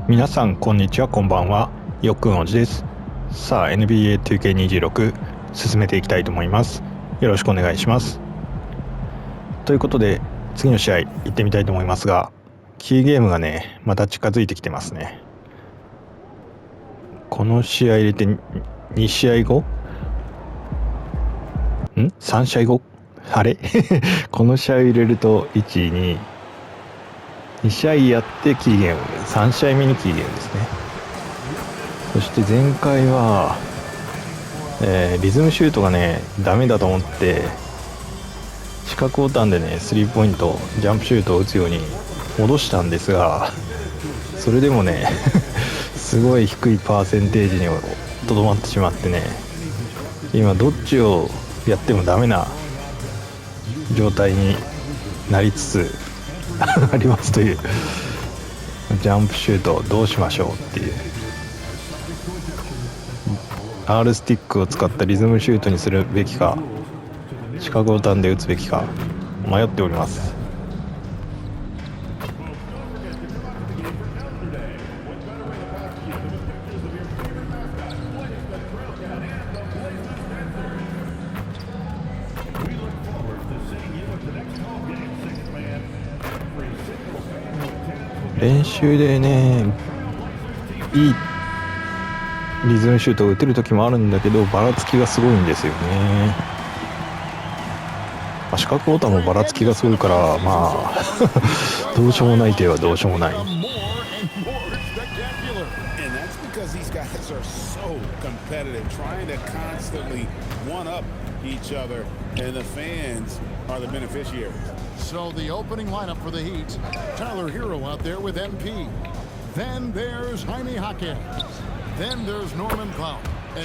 皆さんこんにちは、こんばんは。よっくんおじです。さあ NBA2K26 進めていきたいと思います。よろしくお願いします。ということで次の試合行ってみたいと思いますが、キーゲームがねまた近づいてきてますね。この試合入れて2試合後3試合後あれこの試合入れると2試合やってキーゲーム、3試合目にキーゲームですね。そして前回は、リズムシュートがねダメだと思って四角ボタンでねスリーポイントジャンプシュートを打つように戻したんですが、それでもねすごい低いパーセンテージにとどまってしまってね、今どっちをやってもダメな状態になりつつありますという。ジャンプシュートどうしましょうっていう、 R スティックを使ったリズムシュートにするべきか四角ボタンで打つべきか迷っております。練習でねいいリズムシュートを打てる時もあるんだけど、ばらつきがすごいんですよね。四角ボタンもばらつきがすごいから、まあどうしようもないといえばどうしようもない。So the opening lineup for the Heat, Tyler Hero out there with MP. Then there's Jaime Jaquez. Then there's Norman Powell.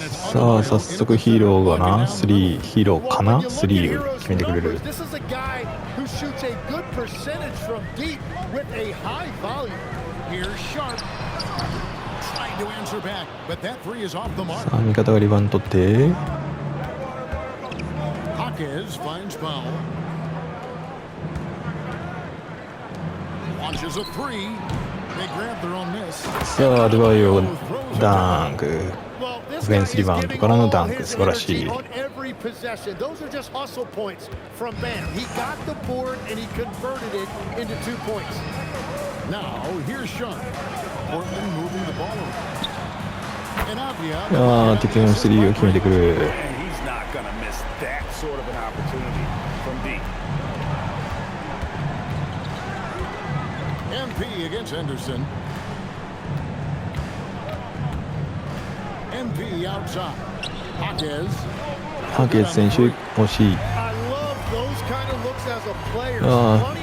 さあ早速ヒーローがな3ヒーローかな3決めてくれる。 This is a guy who shoots a good percentage from deep with a high volume. Here's Sharp trying to answer back, but that three is off the mark. さあ味方がリバウンド取って、 Jaquez finds Powell. Launches a three. They grab their own miss. さあデバイオダンク、オフェンスリバウンドからのダンク素晴らしい。 Those are just hustle points from Bam. He got the board and he converted it into 2 points. Now here's Sean. Portland moving the ball around. And Avia. 敵の3を決めてくる。 He's not gonna miss that sort of an opportunity from deep. MP against Henderson. MP outside. Jaquez. ハケツ選手惜しい。 I love those kind of looks as a player.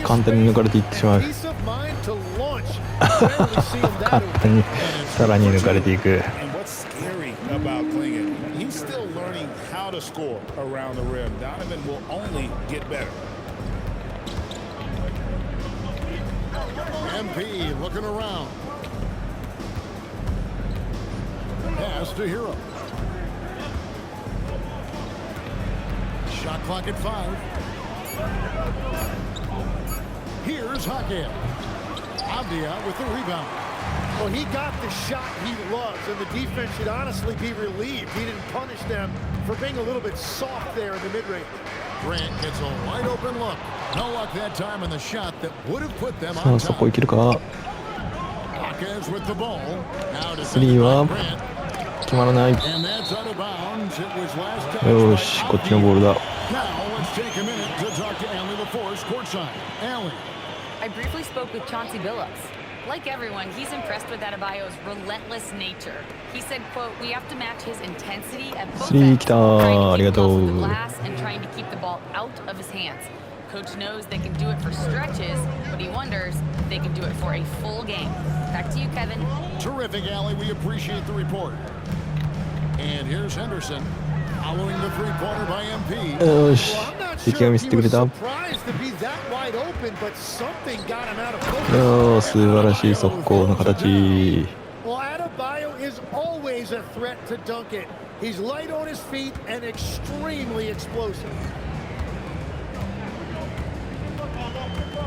簡単に抜かれていってしまう。 Peace of mind to launch. Rarely see him 簡 that 単にさらに抜かれていく。 And what's scary about Klingon, he's still learning how to score around the rim. Donovan will only get better. MP looking around. Pass to Hero. Shot clock at 5. Here's Jaquez. Avdia with the rebound. Well, he got the shot he loves, and the defense should honestly be relieved. He didn't punish them for being a little bit soft there in the mid-range. Grant gets a wide open look. No luck that time in the shot that would have put them さ on あそこい top. けるか。 Jaquez with the ball. Now to 3は決まらない。 And that's out of bounds. It was last time. よしこっちのボールだ。 Now let's take a minute to talk to Allie LaForce courtside. Allie. I briefly spoke with Chauncey Billups. Like everyone, he's impressed with Adebayo's relentless nature. He said, quote, we have to match his intensity at both 3 ends, 来た。 trying あ to り keep が him と off of the う。 glass and trying to keep the ball out of his hands. Coach knows they can do it for stretches, but he wonders if they can do it for a full game. Back to you, Kevin. Terrific, Allie. We appreciate the report. And here's Henderson following the three-pointer by MP. よし Well, I'm not 敵 sure が見 if せ he てくれ was た。 surprised to be that wide open, but something got him out of よ focus. 素晴らしい速攻の形。 Well, Adebayo is always a threat to dunk it. He's light on his feet and extremely explosive.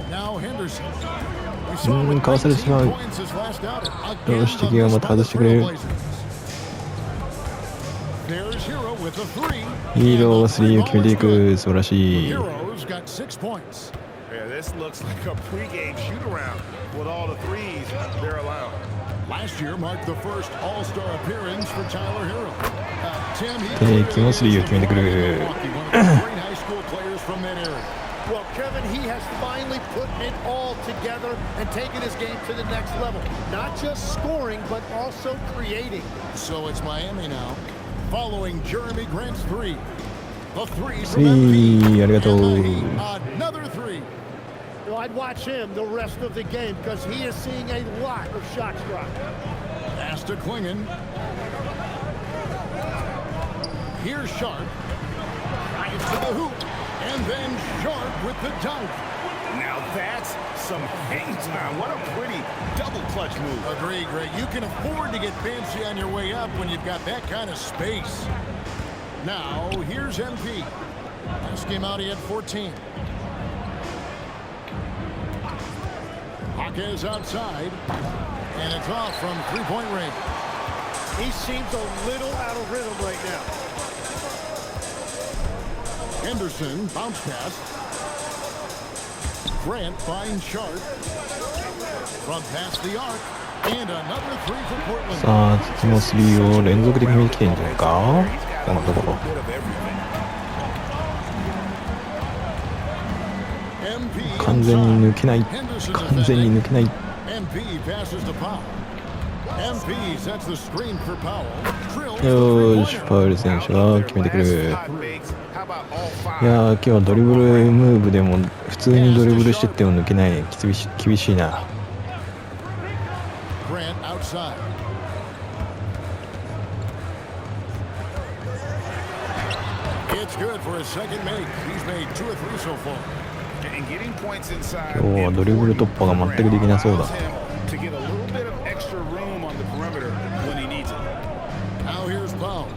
Now Henderson. かわされてしまう。よし、敵がまた外してくれる。ヒーローが3を決めていく。素晴らしい。 Yeah, this looks like a pregame shoot-around with all the threes they're allowed. Last year marked the first All-Star appearance for Tyler Hero. Tim, 敵も3を決めてくる。 great high school players from that area. Well, Kevin, he has finally put it all together and taken his game to the next level. Not just scoring, but also creating. So it's Miami now, following Jeremy Grant's three. The threes from 3、ありがとう。 another three. Well, I'd watch him the rest of the game because he is seeing a lot of shots drop. Pass to Klingon. Here's Sharp. Drives to the hoop. And then Sharp with the dunk. Now that's some hang time. What a pretty double clutch move. Agree, Greg. You can afford to get fancy on your way up when you've got that kind of space. Now, here's MP. Last game out, he had 14. Hawkes outside. And it's off from three-point range. He seems a little out of rhythm right now. Henderson, bounce pass. Grant finds Sharp. From past the arc. And another three for Portland. さあ、敵も3を連続で決めてきてるんじゃないか。このところ。 完全に抜けない。完全に抜けない。 MP passes to Powell. MP sets the screen for Powell. よし、パウエル選手が決めてくる。いやー、今日はドリブルムーブでも普通にドリブルしてっても抜けない。厳しいな。 Grant outside. It's good for his second make. He's made 2 of 3 so far. 今日はドリブル突破が全くできなそうだ。 Now here's Powell.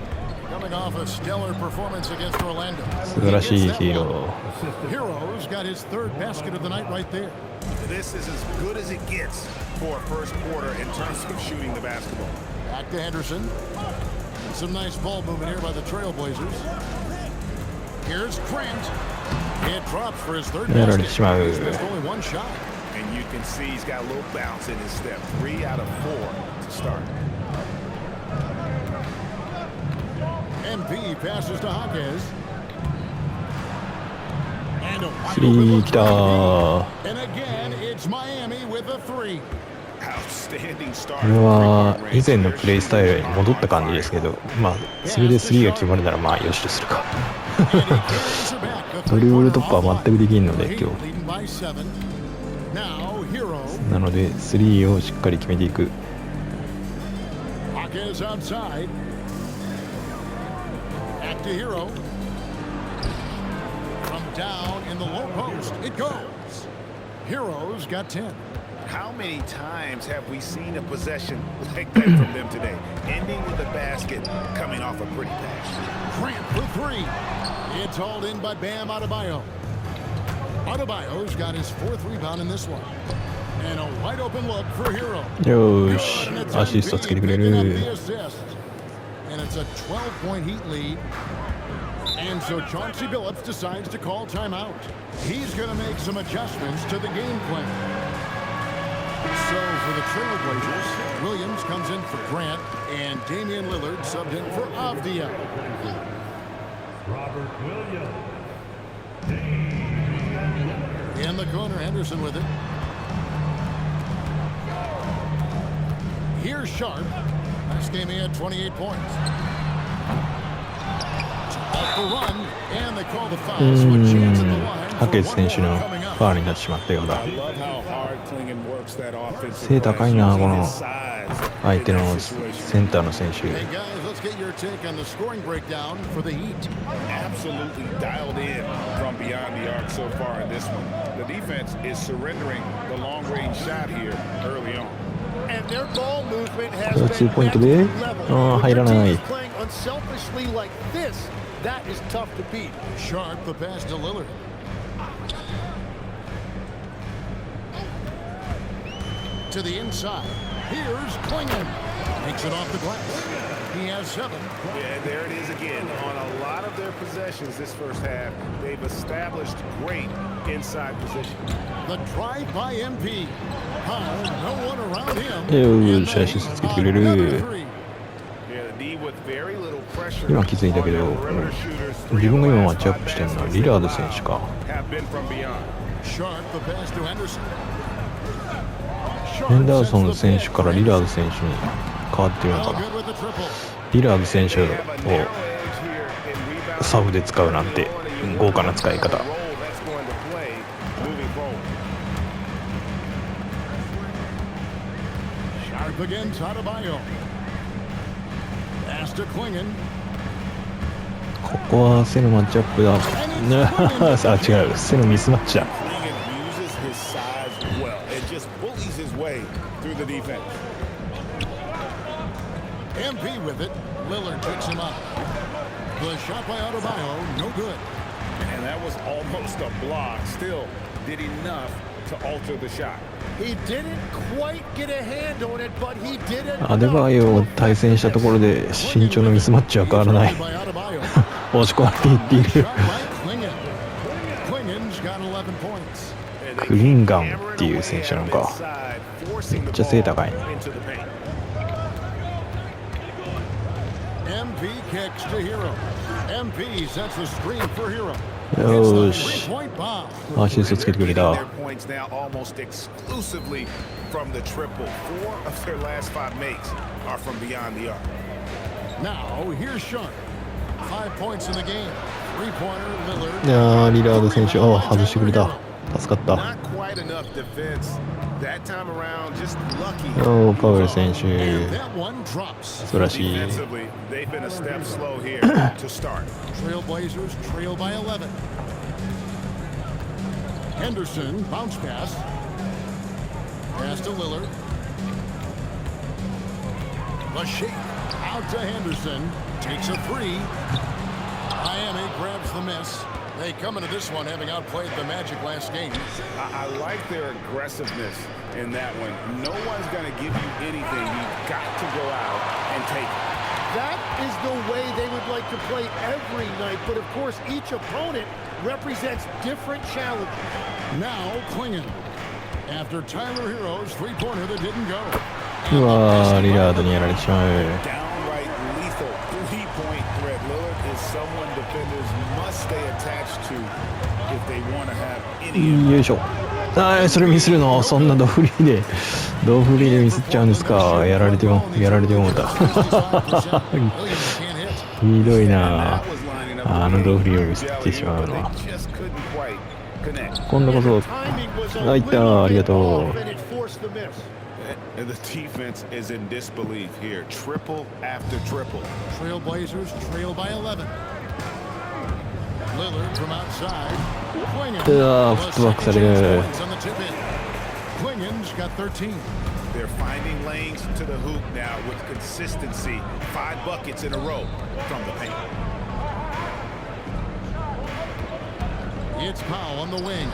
Coming off a stellar performance against Orlando. 素晴らしいヒーロー。 Heroes got his third basket of the night right there. This is as good as it gets for a first quarter in terms of shooting the basketball. Back to Henderson. Some nice ball movement here by the Trailblazers. Here's Grant. It drops for his third basket. He's missed only one shot. And you can see he's got a little bounce in his step. 3 out of 4 to start. MP passes to Hawkes. And a wide 3 open 来たー。 And again, it's Miami with a three. Outstanding start. これは以前のプレイスタイルに戻った感じですけど、まあそれで3が決まるならまあよしとするか。ドリブル突破は全くできんので今日。なので3をしっかり決めていく。 Hawkes outside. Back to Hero. From down in the low post, it goes. Heroes got 10. How many times have we seen a possession like that from them today? Ending with a basket, coming off a pretty pass. Grant for three. It's hauled in by Bam Adebayo. Adebayo's got his 4th rebound in this one. And a wide open look for Hero. よーし、アシストつけてくれる。 And it's a 12-point Heat lead. And so Chauncey Billups decides to call timeout. He's going to make some adjustments to the game plan. So for the Trailblazers, Williams comes in for Grant, and Damian Lillard subbed in for Avdia. Robert Williams. In the corner, Henderson with it. Here's Sharp. Last game he had 28 points. Off the run, and they call the foul. So a chance at the line. ハケス選手のファウルになってしまったようだ。 背高いな、この相手のセンターの選手。 Hey guys, let's get your take on the scoring breakdown for the Heat. Absolutely dialed in from beyond the arc so far in this one. The defense is surrendering the long-range shot here early on. And their ball movement has 2 been ポイントで、 level. 入らない。 Playing unselfishly like this, that is tough to beat. Sharp the pass to Lillard. to the inside. Here's Klingon. Takes it off the glass. He has 7. Yeah, there it is again. On a lot of their possessions this first half, they've established great inside position. The drive by MP. How no one around him. よし、アシストつけてくれる。 Yeah, the D with very little pressure. 今気づいたけど、自分が今マッチアップしてるのはリラード選手か。 Have been from beyond. Sharp the pass to Henderson. ヘンダーソン選手からリラード選手に変わってるのかな。リラード選手をサブで使うなんて豪華な使い方。 Sharp against Adebayo. Pass to Klingon. ここは背のマッチアップだ。あ、違う、背のミスマッチだ。 uses his size well and just bullies his way through the defense. MP with it. Lillard picks him up. The shot by Adebayo, no good. And that was almost a block. Still did enough to alter the shot. He didn't quite get a hand on it, but he did it. アデバイオを対戦したところで身長のミスマッチは変わらない。押し込まれていっている。クリンガンっていう選手なのか。めっちゃ背高いね。 MP kicks to Hero. MP sets the screen for Hero. よし。アシストつけてくれた。 Their points now almost exclusively from the triple. 4 of their last 5 makes are from beyond the arc. Now here's Sharp. 5 points in the game. 3-pointer Lillard. いやー、リラード選手、あ、外してくれた。助かった。 Not quite enough defense. That time around, just lucky. おー、パウエル選手。 That one drops. 素晴らしい。 Defensively, they've been a step slow here to start. Trailblazers trail by 11. Henderson bounce pass. Pass to Lillard. The shake out to Henderson. Takes a 3. Miami grabs the miss. They come into this one having outplayed the Magic last game. I like their aggressiveness in that one. No one's going to give you anything. You've got to go out and take it. That is the way they would like to play every night, but of course each opponent represents different challenges. Now Klingon. After Tyler Hero's 3-pointer that didn't go. うわー、リラードにやられてしまう。 Downright lethal 3-point threat. Lillard is someone defenders must stay attached to if they want to have any. よいしょ。あー、それミスるの？そんなドフリーでミスっちゃうんですか。やられてもうた。ひどいな。あのドフリーをミスってしまうのは。今度こそ。あ、いった。ありがとう。 And the defense is in disbelief here. Triple after triple. Trailblazers trail by 11. Lillard from outside. うわー、フットバックされる。 Klingon's got 13. They're finding lanes to the hoop now with consistency. 5 buckets in a row from the paint. It's Powell on the wing.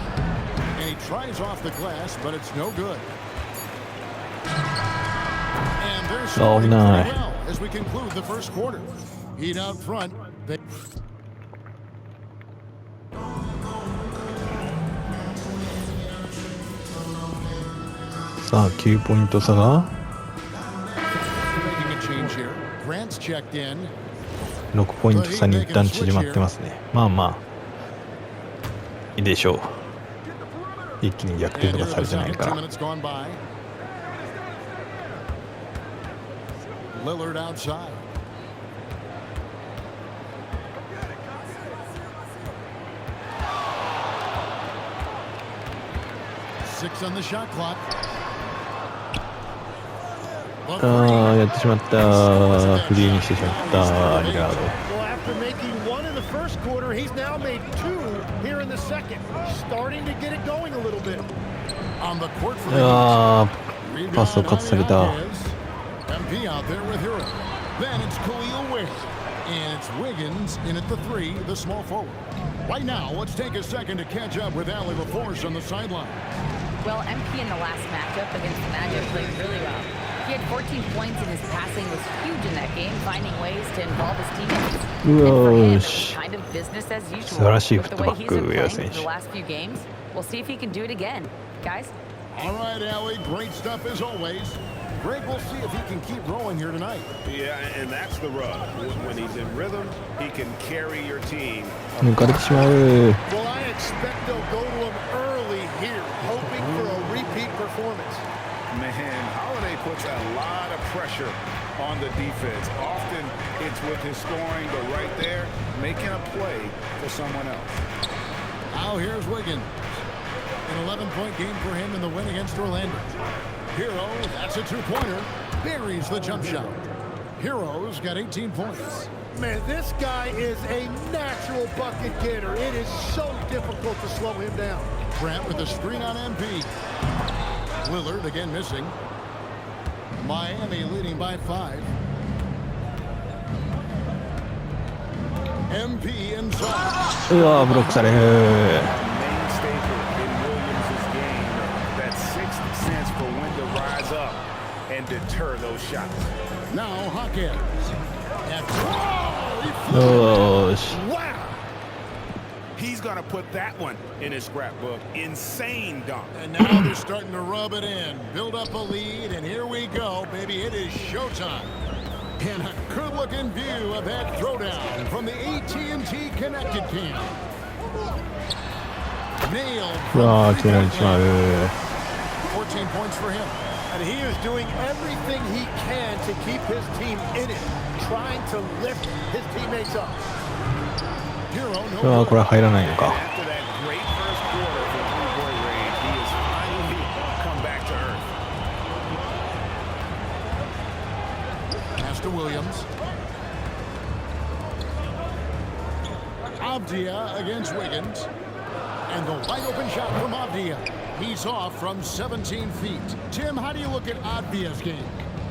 And he tries off the glass, but it's no good. And they're scoring pretty well as we conclude the first quarter. Heat out front. They... さあ、9ポイント差が Making a change here. Grant's checked in. 6ポイント差に一旦縮まってますね。まあまあいいでしょう。一気に逆転とかされてないから。 Lillard outside. Six on the shot clock. ああ、やってしまった。フリーにしてしまったリラード。 Well, after making one in the first quarter, he's now made 2 here in the second. Starting to get it going a little bit. On the court for the ああ、パスをカットされた。 MP out there with Hero. Then it's Khalil Ware. And it's Wiggins in at the 3, the small forward. Right now, let's take a second to catch up with Allie LaForce on the sideline. Well, MP in the last matchup against the Magic played really well. He had 14 points and his passing was huge in that game, finding ways to involve his teammates. And for him, it was kind of business as usual. With the way he's been playing for the last few games, we'll see if he can do it again. Guys? All right, Allie, great stuff as always. Greg, we'll see if he can keep rolling here tonight. Yeah, and that's the rub. When he's in rhythm, he can carry your team. 抜かれてしまう。 Well, I expect they'll go to him early here, hoping for a repeat performance. Man, Holiday puts a lot of pressure on the defense. Often it's with his scoring, but right there, making a play for someone else. Now here's Wiggins. An 11-point game for him in the win against Orlando. Hero, that's a two-pointer, buries the jump shot. Hero's got 18 points. Man, this guy is a natural bucket getter. It is so difficult to slow him down. Grant with a screen on MP. Lillard again missing. Miami leading by 5. MP inside. うわー、ブロックされる。 Main staple in Williams' game, that sixth sense for when to rise up and deter those shots. Now Hawkins.よーし。 Wow! He's gonna put that one in his scrapbook. Insane dunk. And now they're starting to rub it in, build up a lead, and here we go, baby. It is showtime. And a good-looking view of that throwdown from the AT&T Connected Cam. Nailed. うわー、決められてしまう。 14 points for him. And he is doing everything he can to keep his team in it, trying to lift his teammates up. Hero, うわー、これは入らないのか。 After that great first quarter for three-point range, he has finally come back to earth. Pass to Williams. Avdia against Wiggins. And the wide open shot from Avdia. He's off from 17 feet. Tim, how do you look at Avdia's game?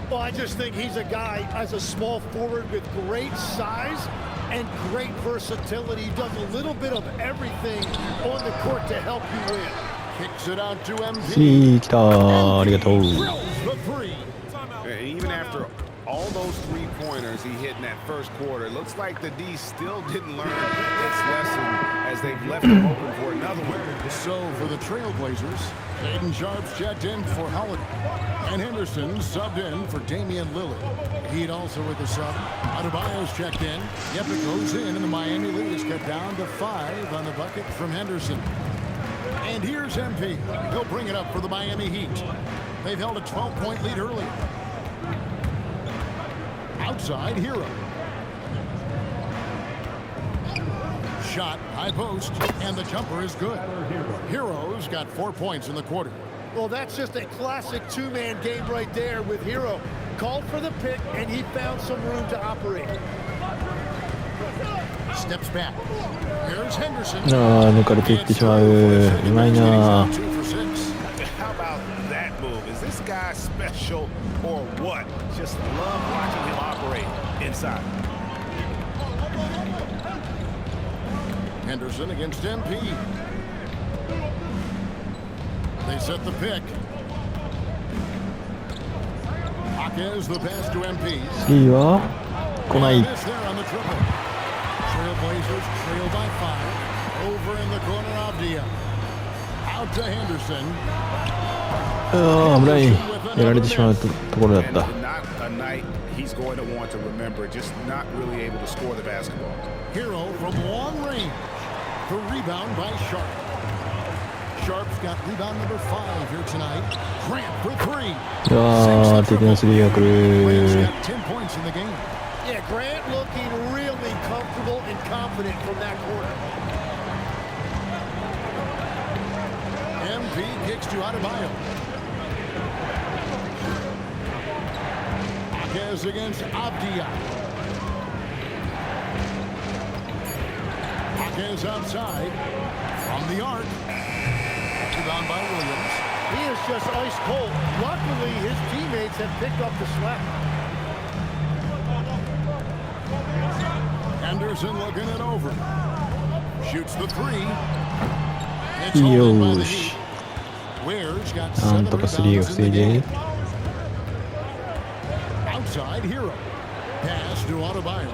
Well, I just think he's a guy as a small forward with great size and great versatility. He does a little bit of everything on the court to help you win. Kicks it out to MP. 来たー、ありがとう。 Drills the three. And even after all those three-pointers he hit in that first quarter, it looks like the D still didn't learn its lesson as they've left him open for another one. So for the Trailblazers, Aiden Sharp's checked in for Holiday. And Henderson subbed in for Damian Lillard. Heat also with the sub. Adebayo's checked in. Yep, it goes in, and the Miami lead is cut down to 5 on the bucket from Henderson. And here's MP. He'll bring it up for the Miami Heat. They've held a 12-point lead early. Outside, Hero. Shot, high post, and the jumper is good. Hero's got 4 points in the quarter. Well, that's just a classic two-man game right there with Hero. Called for the pick, and he found some room to operate. Steps back. Here's Henderson. あー、抜かれていってしまう。うまいなー。 2 for 6. How about that move? Is this guy special or what? Just love watching him operate inside. Henderson against MP. They set the pick. Hawkins the pass to MP. いいわ。来ない。 This there on the triple. Trailblazers trail by 5. Over in the corner, Avdia. Out to Henderson. あー、危ない。やられてしまうところだっ And た。 not a night he's going to want to remember, just not really able to score the basketball. Hero from long range. The rebound by Sharp. Sharp's got rebound number 5 here tonight. Grant for 3. うわー、敵のスリーが来 Grant's る。 got 10 points in the game. Yeah, Grant looking really comfortable and confident from that corner. MP kicks to Adebayo. Hawkins against Avdia. Hawkins outside from the arc. Rebound by Williams. He is just ice cold. Luckily, his teammates have picked up the slack. Henderson looking it over. Shoots the 3. It's all in by the よーし。 Heat. Ware's got なん 7とかスリーを rebounds 防 in い the で game. Outside Hero. Pass to Adebayo.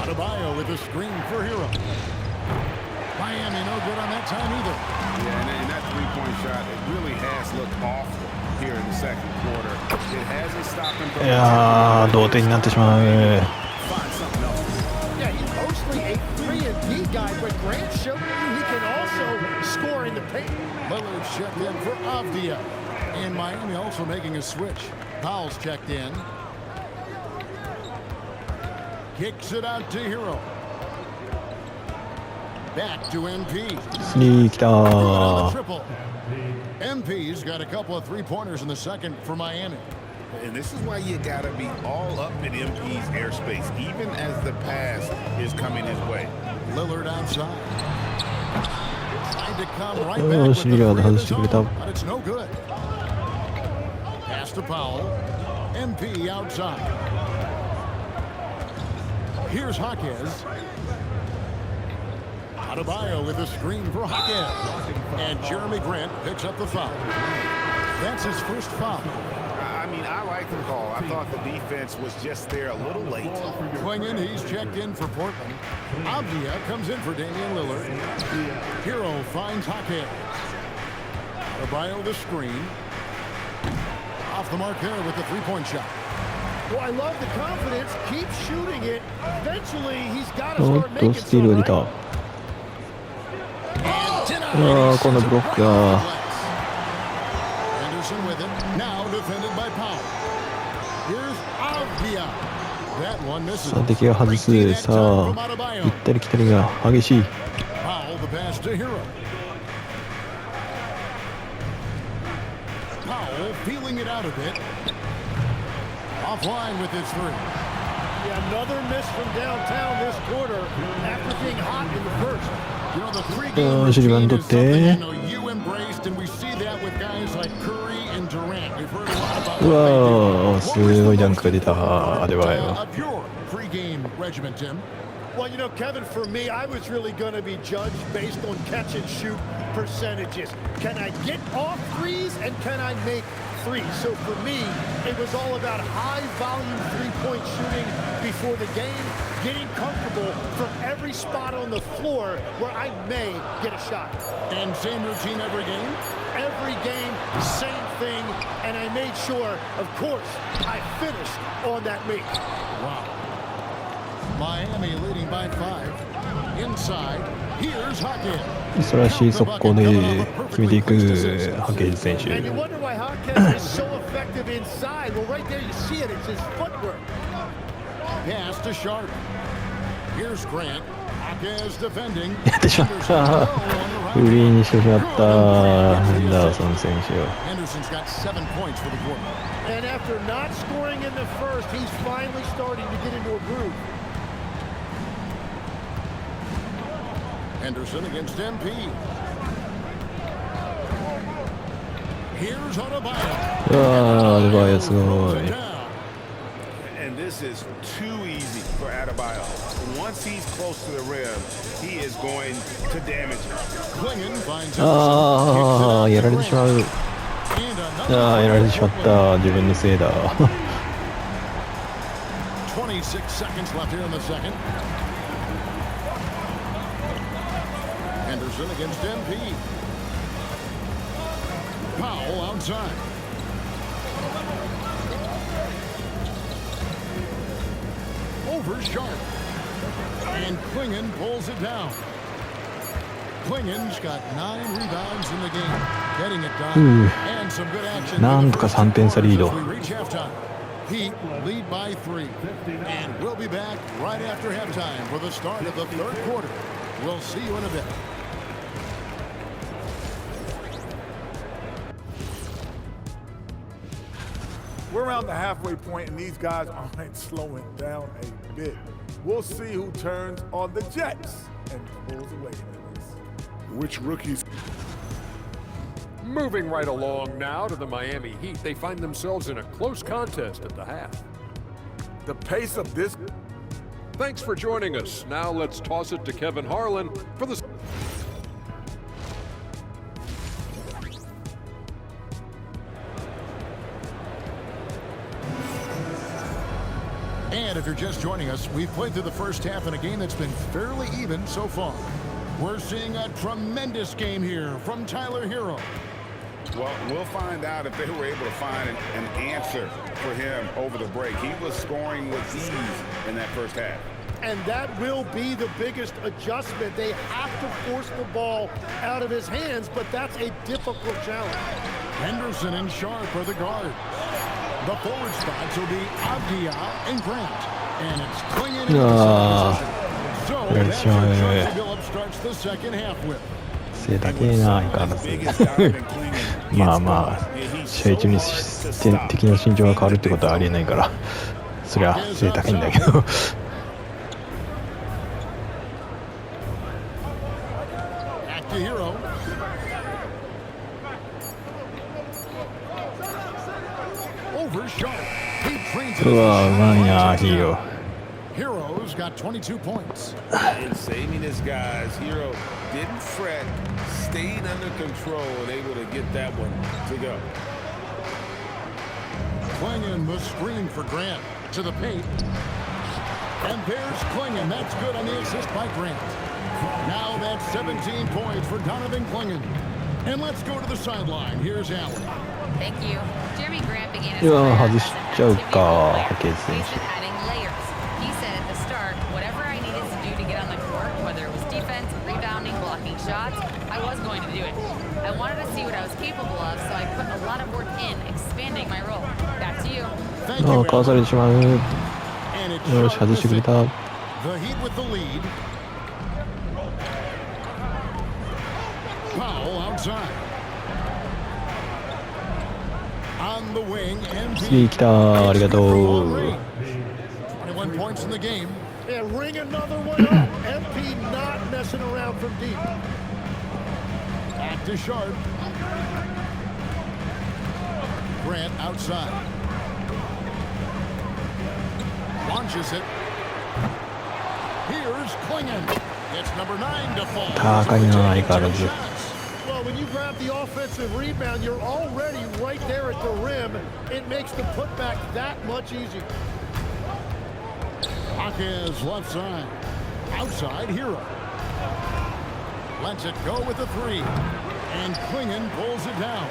Adebayo with a screen for Hero. Miami no good on that time either. Yeah, and that three-point shot, it really has looked awful here in the second quarter. It hasn't stopped him from... いやー同点になってしまう。 Find something else. Yeah, he's mostly a 3-and-D guy, but Grant showed you he can also score in the paint. Lillard's checked in for Avdia. And Miami also making a switch. Powell's checked in. Kicks it out to Hero. Back to MP. スリー来た On the ー。 triple. MP's got a couple of three-pointers in the second for Miami. And this is why you got to be all up in MP's airspace, even as the pass is coming his way. Lillard outside. Tried to come right back with the Lillard three of his 外してくれた。 own, but it's no good. Pass to Powell. MP outside. Here's Jaquez. Adebayo with a screen for Jaquez. And Jeremy Grant picks up the foul. That's his first foul. I mean, I like the call. I thought the defense was just there a little late. Swinging, he's checked in for Portland. Avdia comes in for Damian Lillard. Hero finds Jaquez. Adebayo the screen. Off the mark there with the three-point shot. Well, I love the confidence. Keep shooting it. Eventually, he's got to おっ start と making スティール some が出た。 right. ああ今度ブロックが。 Anderson with it. Now defended by Powell. Here's Avdia. That one misses. さあ敵が外す。さあ行ったり来たりが激しい。 Powell the pass to Hero. Powell feeling it out a bit. Offline with his three. Yeah, another miss from downtown this quarter after being hot in the first. You know, the three-game routine is something you know you embraced, and we see that with guys like Curry and Durant. We've heard a lot about う what わーすごいダンクが出た。アデバイオ。 of your pre-game regimen, Tim. Well, you know, Kevin, for me, I was really going to be judged based on catch and shoot percentages. Can I get off threes and can I make threes? So for me, it was all about high volume three-point shooting before the game, getting comfortable from every spot on the floor where I may get a shot. And same routine every game? Every game, same thing, and I made sure, of course, I finished on that meet. Wow. Miami leading by 5. Inside, here's Jaquez. 素晴らしい速攻で決めていくハケージ選手。 And you wonder why Jaquez is so effective inside. Well, right there you see it. It's his footwork. Pass to Sharp. Here's Grant. Jaquez defending. やってしまった。フリーにしてしまったヘンダーソン選手を。 Henderson's got 7 points for the quarter. And after not scoring in the first, he's finally starting to get into a groove. Henderson against MP. Here's Adebayo. うわーアデバイオすごい。 And this is too easy for Adebayo. Once he's close to the rim, he is going to damage it. Klingon finds ああやられてしまう。 And ああやられてしまっ another た。自分のせいだ。 26 seconds left here in the second. Henderson against MP. Powell outside. Over Sharp. And Klingon pulls it down. Klingon's got 9 rebounds in the game. Getting it done. And some good action. なんとか3点差リード。 As we reach halftime. Heat lead by 3. And we'll be back right after halftime for the start of the third quarter. We'll see you in a bit. We're around the halfway point, and these guys aren't slowing down a bit. We'll see who turns on the Jets and pulls away in this. Which rookies? Moving right along now to the Miami Heat, they find themselves in a close contest at the half. The pace of this. Thanks for joining us. Now let's toss it to Kevin Harlan for the... And if you're just joining us, we've played through the first half in a game that's been fairly even so far. We're seeing a tremendous game here from Tyler Hero. Well, we'll find out if they were able to find an answer for him over the break. He was scoring with ease in that first half. And that will be the biggest adjustment. They have to force the ball out of his hands, but that's a difficult challenge. Henderson and Sharp are the guards. The forward spots will be Avdia and Grant. And it's Klingon in the position. So that's where Chauncey Billups starts the second half with. 背高えな、相変わらず。まあまあ、試合中に敵の身長が変わるってことはありえないから、そりゃ背高いんだけど。うわ、うまいな、ヒーロー。Hero's got 22 points. In saving his guys, Hero didn't fret, stayed under control, and able to get that one to go. Klingon was screened for Grant to the paint. And there's Klingon. That's good on the assist by Grant. Now that's 17 points for Donovan Klingon. And let's go to the sideline. Here's Allen. Thank you. Jeremy Grant began his いや、 career 外 as し an ちゃう activity か、 player. ハケイ He's 選 been 手。 adding layers. He said at the start, whatever I needed to do to get on the court, whether it was defense, rebounding, blocking shots, I was going to do it. I wanted to see what I was capable of, so I put a lot of work in, expanding my role. Back to you. ああ、かわされてしまう。よ And it's し、外してくれた。 The Heat with the lead. Powell outside. On the wing, 次 MP. 来た、ありがとう。 21 points in the game. And ring another one up. MP not messing around from deep. Back to Sharp. Grant outside. Launches it. Here's Klingon. It's number 9 to fall. 高いな、相変わらず。 Well, when you grab the offensive rebound, you're already right there at the rim. It makes the putback that much easier. Hawkins left side. Outside, Hero. Lets it go with the three. And Klingon pulls it down.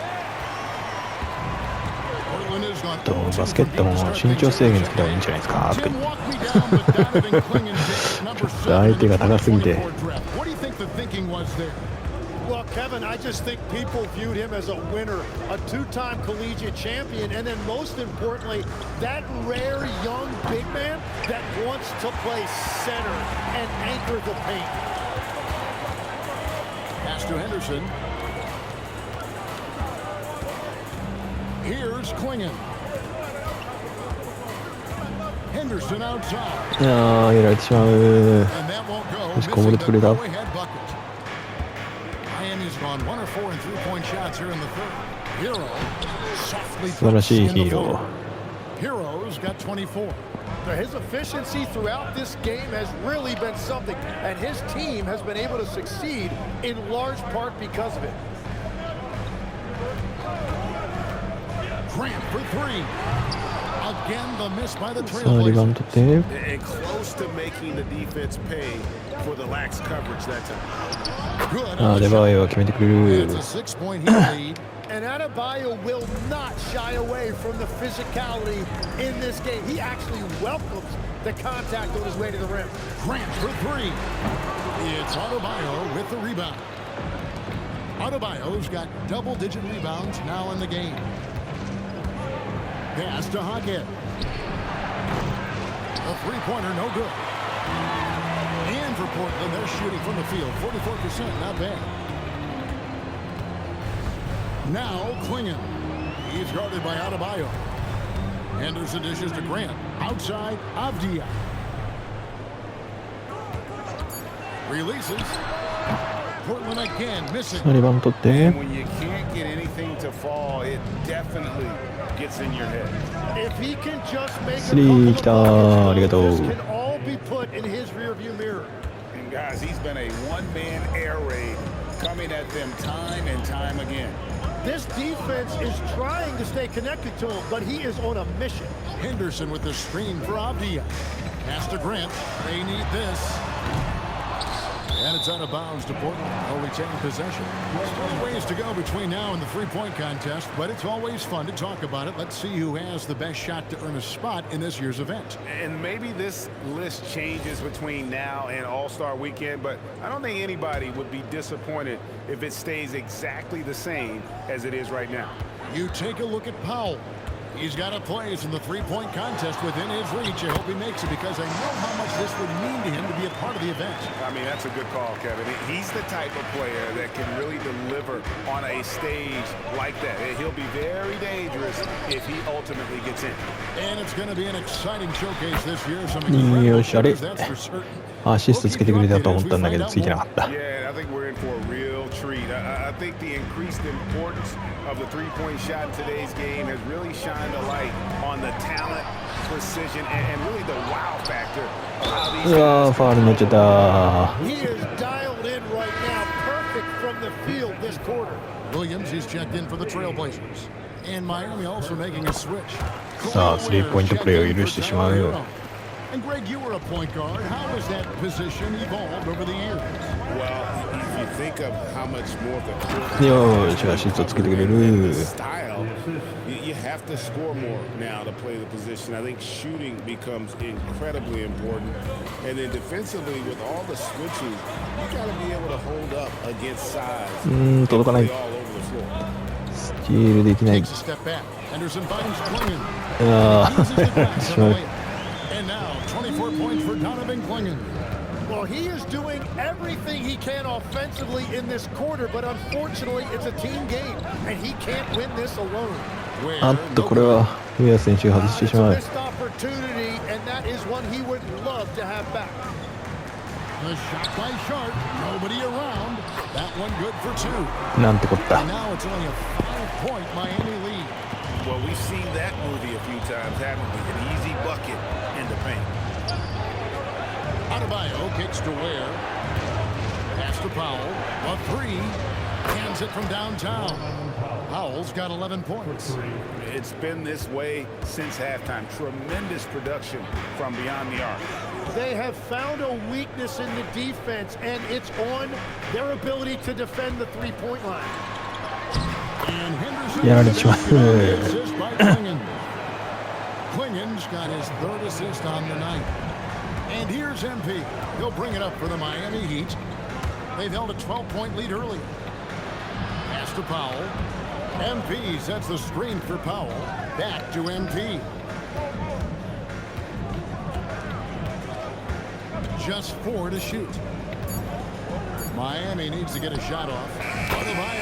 Portland is not バスケットも身長制限つけたらいいんじゃないですか。Jim, walk me down with Donovan Klingon takes number 相手が高すぎて。 What do you think the thinking was there? Well, Kevin, I just think people viewed him as a winner, a two-time collegiate champion, and then most importantly, that rare young big man that wants to play center and anchor the paint. Pass to Henderson. Here's Klingon. Henderson outside. いやー、やられてしまう。 And that won't go. よし、こぼれてくれた。 Miami's gone 1 or 4 in three-point shots here in the third. Hero softly 素晴らしいヒーロー。 Hero's got 24. His efficiency throughout this game has really been something, and his team has been able to succeed in large part because of it. Grant for three. Again, the miss by the さあ、リバウンド取って。 And close to making the defense pay for the lax coverage that time. ああ、デバイは決めてくれる。 It's a 6-point lead. And Adebayo will not shy away from the physicality in this game. He actually welcomes the contact on his way to the rim. Grant for three. It's Adebayo with the rebound. Adebayo's got double-digit rebounds now in the game. Pass to Hockett. A three-pointer, no good. And for Portland, they're shooting from the field. 44%, not bad. Now Klingon. He's guarded by Adebayo. Henderson dishes to Grant. Outside, Avdia. Releases. Portland again missing. リバウンド取って。 And when you can't get anything to fall, it definitely gets in your head. If he can just make a スリー来たー。ありがとう。 this can all be put in his rearview mirror. And guys, he's been a one-man air raid coming at them time and time again. This defense is trying to stay connected to him, but he is on a mission. Henderson with the screen for Avdia. Pass to Grant. They need this. And it's out of bounds to Portland. They'll retain possession. Still ways to go between now and the three-point contest, but it's always fun to talk about it. Let's see who has the best shot to earn a spot in this year's event. And maybe this list changes between now and All-Star Weekend, but I don't think anybody would be disappointed if it stays exactly the same as it is right now. You take a look at Powell. He's got a place in the three-point contest within his reach. I hope he makes it because I know how much this would mean to him to be a part of the event. I mean, that's a good call, Kevin. He's the type of player that can really deliver on a stage like that. He'll be very dangerous if he ultimately gets in. And it's going to be an exciting showcase this year. Some よし、あれ that's for certain. アシストつけてくれたと思ったんだけどついてなかった。 Yeah, I think we're in for a real treat. I think the increased importance of the three-point shot in today's game has really shined a light on the talent, precision, and really the wow factor of how these うわー、ファールになっちゃった。 He is dialed in right now, perfect from the field this quarter. Williams, he's checked in for the Trailblazers. And Miami also making a switch. さあ、スリーポイントプレーを許してしまう。 And Greg, you were a point guard. How has that position evolved over the years? Well, if you think of how much more of the よし、アシストつけてくれる。 style, you have to score more now to play the position. I think shooting becomes incredibly important. And then defensively, with all the switching, you got to be able to hold up against size. 届かない。 All over the floor. スチールできない。 Takes a step back. Henderson finds Klingon. ああ、しまう。 And now 24 points for Donovan Klingon. Well, he is doing everything he can offensively in this quarter, but unfortunately, it's a team game, and he can't win this alone. あっと、これはウェア選手が外してしまう。 It's a missed opportunity, and that is one he would love to have back. The shot by Sharp. Nobody around. That one good for two. なんてこった。 And now it's only a 5-point Miami lead. Well, we've seen that movie a few times, haven't we? An easy bucket in the paint. Adebayo kicks to Ware. Pass to Powell. A three. Hands it from downtown. Powell's got 11 points. It's been this way since halftime. Tremendous production from beyond the arc. They have found a weakness in the defense, and it's on their ability to defend the three-point line. And Henderson やられてしまう。 assist by Klingon. Klingon's got his third assist on the night. And here's MP. He'll bring it up for the Miami Heat. They've held a 12-point lead earlier. Pass to Powell. MP sets the screen for Powell. Back to MP. Just 4 to shoot. Miami needs to get a shot off.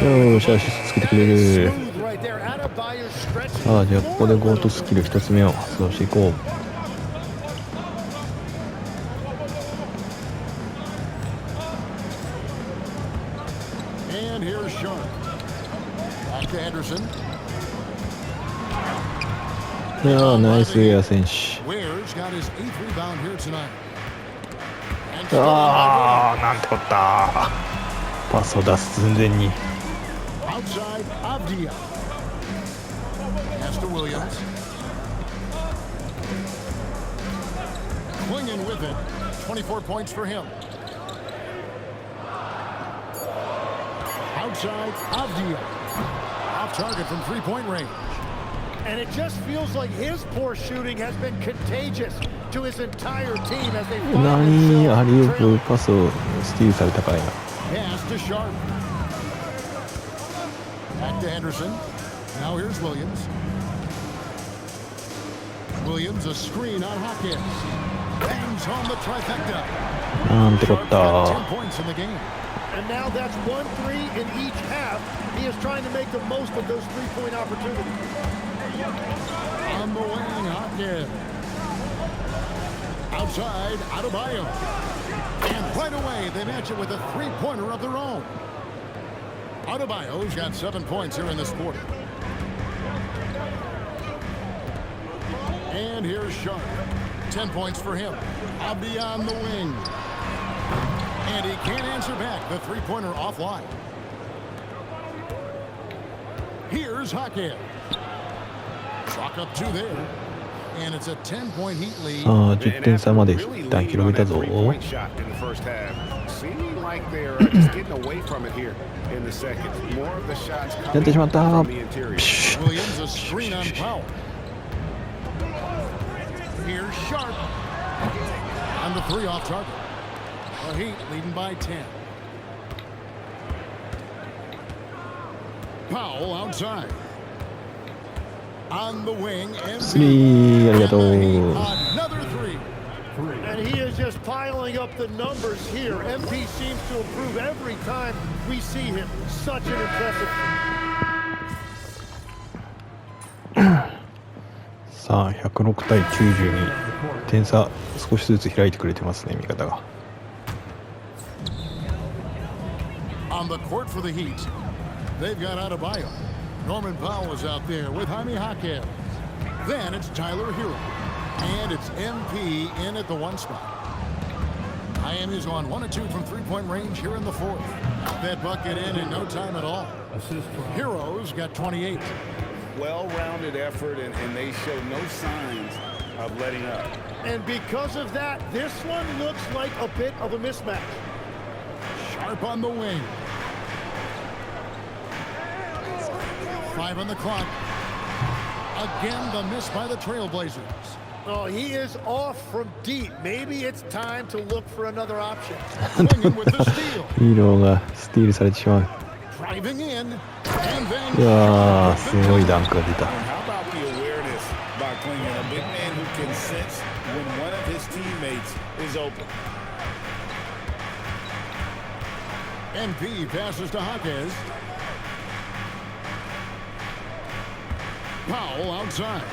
よし、アシストつけてくれる。 Smooth right there. Adebayo stretching さあ、じゃあここでゴートスキル一つ目を発動していこう。 And here's Sharp. Back to Henderson. いやー、ナイスウェア選手。 Ware's got his 8th rebound here tonight. あー、なんてこった。パスを出す寸前に。 Outside Avdia. Pass to Williams. Klingon with it. 24 points for him. Outside Avdia. Off target from three-point range. And it just feels like his poor shooting has been contagious to his entire team as they 何アリウープパスをスティールされたかいな。 Pass to Sharp. Back to Henderson. Now here's Williams. Williams a screen on Hawkins. Bangs home the trifecta. なんてこっ Sharp た。 got 10 points in the game. And now that's 1-3 in each half. He is trying to make the most of those three-point opportunities. On the wing, Hawkins. Outside, Adebayo. And right away, they match it with a three-pointer of their own. Adebayo's got 7 points here in this quarter. And here's Sharp. 10 points for him. Abdi on the wing. And he can't answer back. The three-pointer offline. Here's Hackett. Chalk up two there. And it's a 10-point Heat lead. さあ10点差まで一旦広げたぞ。 やってしまった。 Williams a screen on Powell. Here's Sharp. On the three off target. The Heat leading by 10. Powell outside. On the wing, and スリーありがとう。 another three. And he is just piling up the numbers here. MP seems to improve every time we see him. Such an impressive. さあ106対90に点差少しずつ開いてくれてますね、味方が。 On the court for the Heat. They've got Adebayo. Norman Powell is out there with Jaime Jaquez. Then it's Tyler Hero. And it's MP in at the one spot. Miami's on 1 of 2 from three-point range here in the fourth. That bucket in no time at all. Hero's got 28. Well-rounded effort, and they show no signs of letting up. And because of that, this one looks like a bit of a mismatch. Sharp on the wing. 5 on the clock. Again, the miss by the Trailblazers. Oh, he is off from deep. Maybe it's time to look for another option. Swinging with the steal. ヒーローがスティールされてしまう。 Driving in. And then うわー、すごいダンクが出た。 And how about the awareness by Clingan, a big man who can sense when one of his teammates is open. MP passes to Jaquez. Powell outside.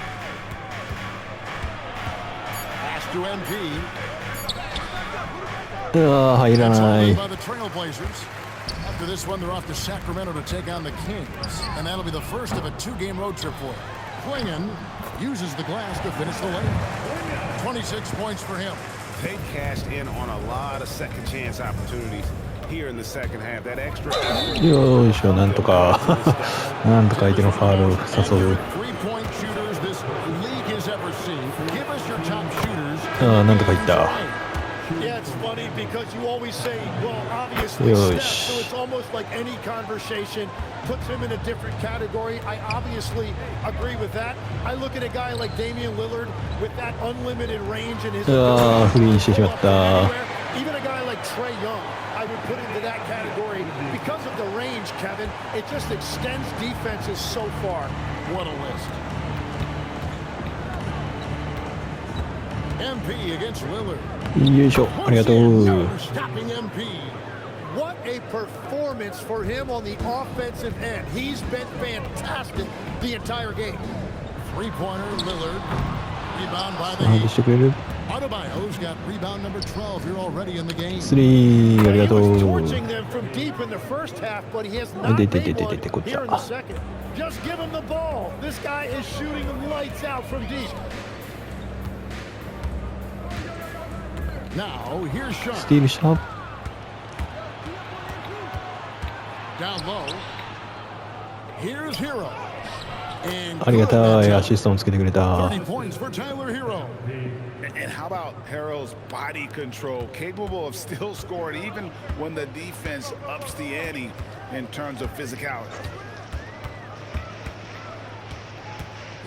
Pass to MP. うわー、入ら That's な all い by the Trailblazers. After this one, they're off to Sacramento to take on the Kings. And that'll be the first of a two-game road trip for him. Clingan uses the glass to finish the lane. 26 points for him. They cashed in on a lot of second chance opportunities here in the second half. That extra effort. よいしょ、なんとかなんとか相手のファールを誘う。 Three-point shooters this league has ever seen. Give us your top shooters. ああ、なんとかいった。 Yeah, it's funny because you always say, well, obviously Steph, so it's almost like any conversation puts him in a different category. I obviously agree with that. I look at a guy like Damian Lillard with that unlimited range in his うわー、フリーにしてしまった。 Even a guy like Trae Young, I would put into that category because of the range, Kevin. It just extends defenses so far. What a list. MP against Lillard. よいしょ、ありがとう。 Stopping MP. What a performance for him on the offensive end. He's been fantastic the entire game. Three-pointer, Lillard. Rebound by the 外 Heat. してくれる。 Adebayo's got rebound number 12 here already in the game. スリー、ありが He と was う。 torching them from deep in the first half, but he has not made one here in the second. Just give him the ball. This guy is shooting them lights out from deep. Now, here's ス Sharp. ティールした。 Down low. Here's Hero. And ありがたい、 good アシストもつけてくれた。 30 points for Tyler Hero. And how about Harrell's body control, capable of still scoring even when the defense ups the ante in terms of physicality.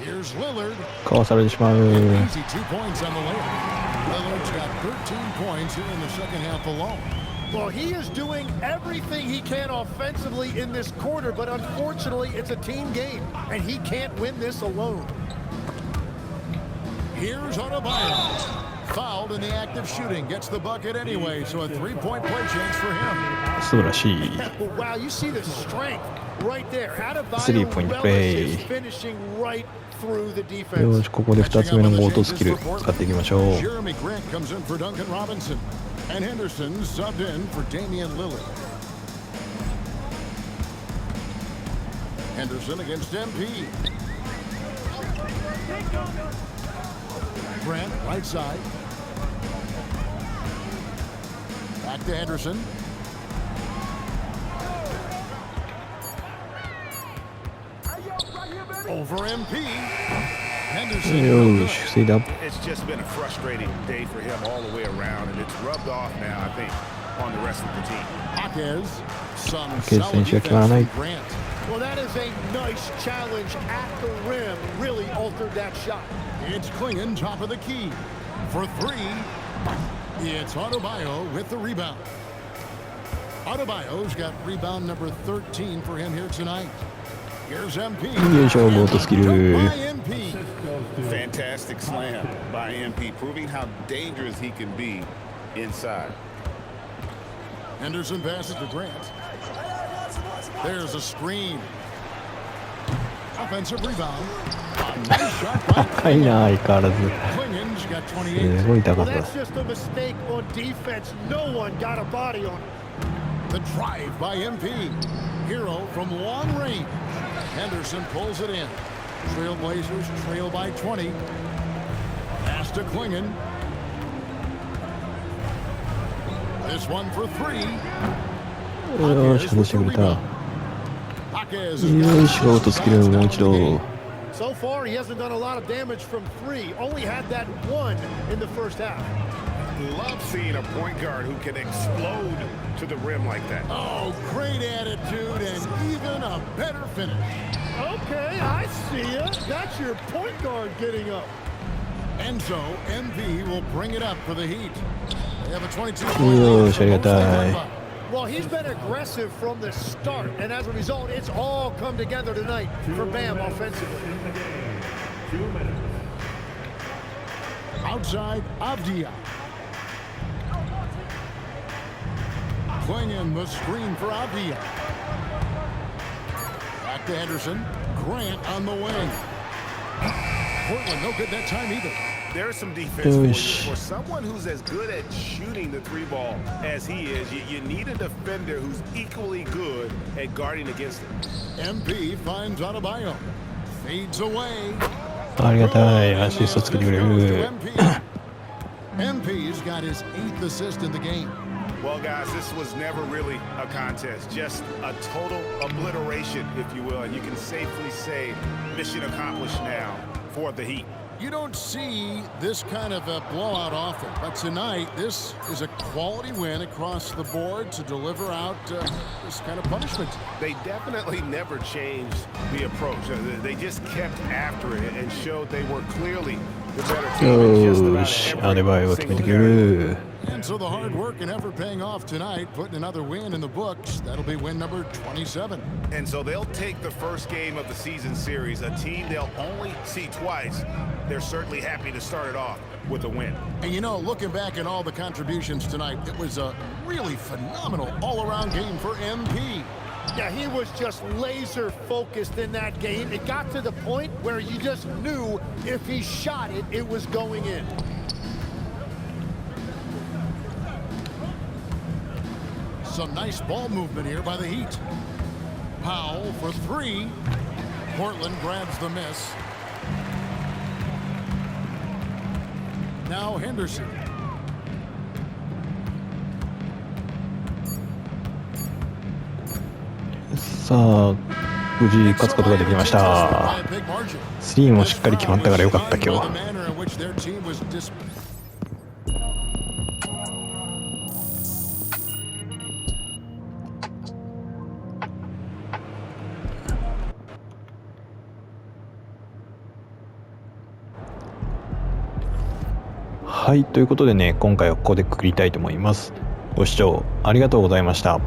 Here's Lillard. かわされてしまう。 Easy 2 points on the layup. Lillard's got 13 points here in the second half alone. Well, he is doing everything he can offensively in this quarter, but unfortunately, it's a team game, and he can't win this alone. Here's Adebayo. Fouled in the act of shooting. Gets the bucket anyway, so a three-point play chance for him. 素晴らしい。 Wow, you see the strength right there. Adebayo Three-point relishes play. finishing right through the よ defense. し、ここで2つ目のゴートスキル使っていきましょう。 Jeremy Grant comes in for Duncan Robinson. And Henderson subbed in for Damian Lillard. Henderson against MP. Grant, right side. Back to Henderson. Over MP. よし、防いだ。 It's just been a frustrating day for him all the way around, and it's rubbed off now, I think, on the rest of the team. Jaquez. Some Jaquez solid 選手が決まらない。 defense from Grant. Well, that is a nice challenge at the rim. Really altered that shot. It's Klingon, top of the key. For three, it's Adebayo with the rebound. Adebayo's got rebound number 13 for him here tonight. Here's MP. よいしょ、ボートスキル。 By MP. Fantastic slam by MP, proving how dangerous he can be inside. Henderson passes to Grant. There's a screen. Offensive rebound. Nice shot by 高いな、相変わらず。 Klingon's got 28. すごい高 Well, さ。 that's just a mistake on defense. No one got a body on it. The drive by MP. Hero from long range. Henderson pulls it in. Trailblazers trail by 20. Pass to Klingon. This one for three. よし、外してくれた。よ Jaquez いしょ、ボートスキル、もう一度。 So far, he hasn't done a lot of damage from three. Only had that one in the first half. Love seeing a point guard who can explode to the rim like that. Oh, great attitude and even a better finish. Okay, I see ya. That's your point guard getting up. And so MP will bring it up for the Heat. They have a 22-point Yo, lead. sharigatai. Well, he's been aggressive from the start, and as a result, it's all come together tonight for Bam offensively. Outside, Avdia. Klingon the screen for Avdia. Back to Henderson. Grant on the wing. Portland, no good that time either. There's some defense for you. Oosh. For someone who's as good at shooting the three ball as he is, you need a defender who's equally good at guarding against him. MP finds Adebayo. Fades away. ありがたい。アシストつけてくれる。 MP's got his 8th assist in the game. Well, guys, this was never really a contest, just a total obliteration, if you will, and you can safely say mission accomplished now for the Heat. You don't see this kind of a blowout often, but tonight this is a quality win across the board to deliver out this kind of punishment. They definitely never changed the approach. They just kept after it and showed they were clearly the better team in just よ about し、 every アデバイを決めてくれ single area. る。 And so the hard work and effort paying off tonight, putting another win in the books. That'll be win number 27. And so they'll take the first game of the season series, a team they'll only see twice. They're certainly happy to start it off with a win. And you know, looking back at all the contributions tonight, it was a really phenomenal all-around game for MP. Yeah, he was just laser focused in that game. It got to the point where you just knew if he shot it, it was going in. Some nice ball movement here by the Heat. Powell for three. Portland grabs the miss. Now Henderson. .さあ、無事勝つことができましたスリーもしっかり決まったからよかった今日。はい、ということでね、今回はここでくくりたいと思います。ご視聴ありがとうございました。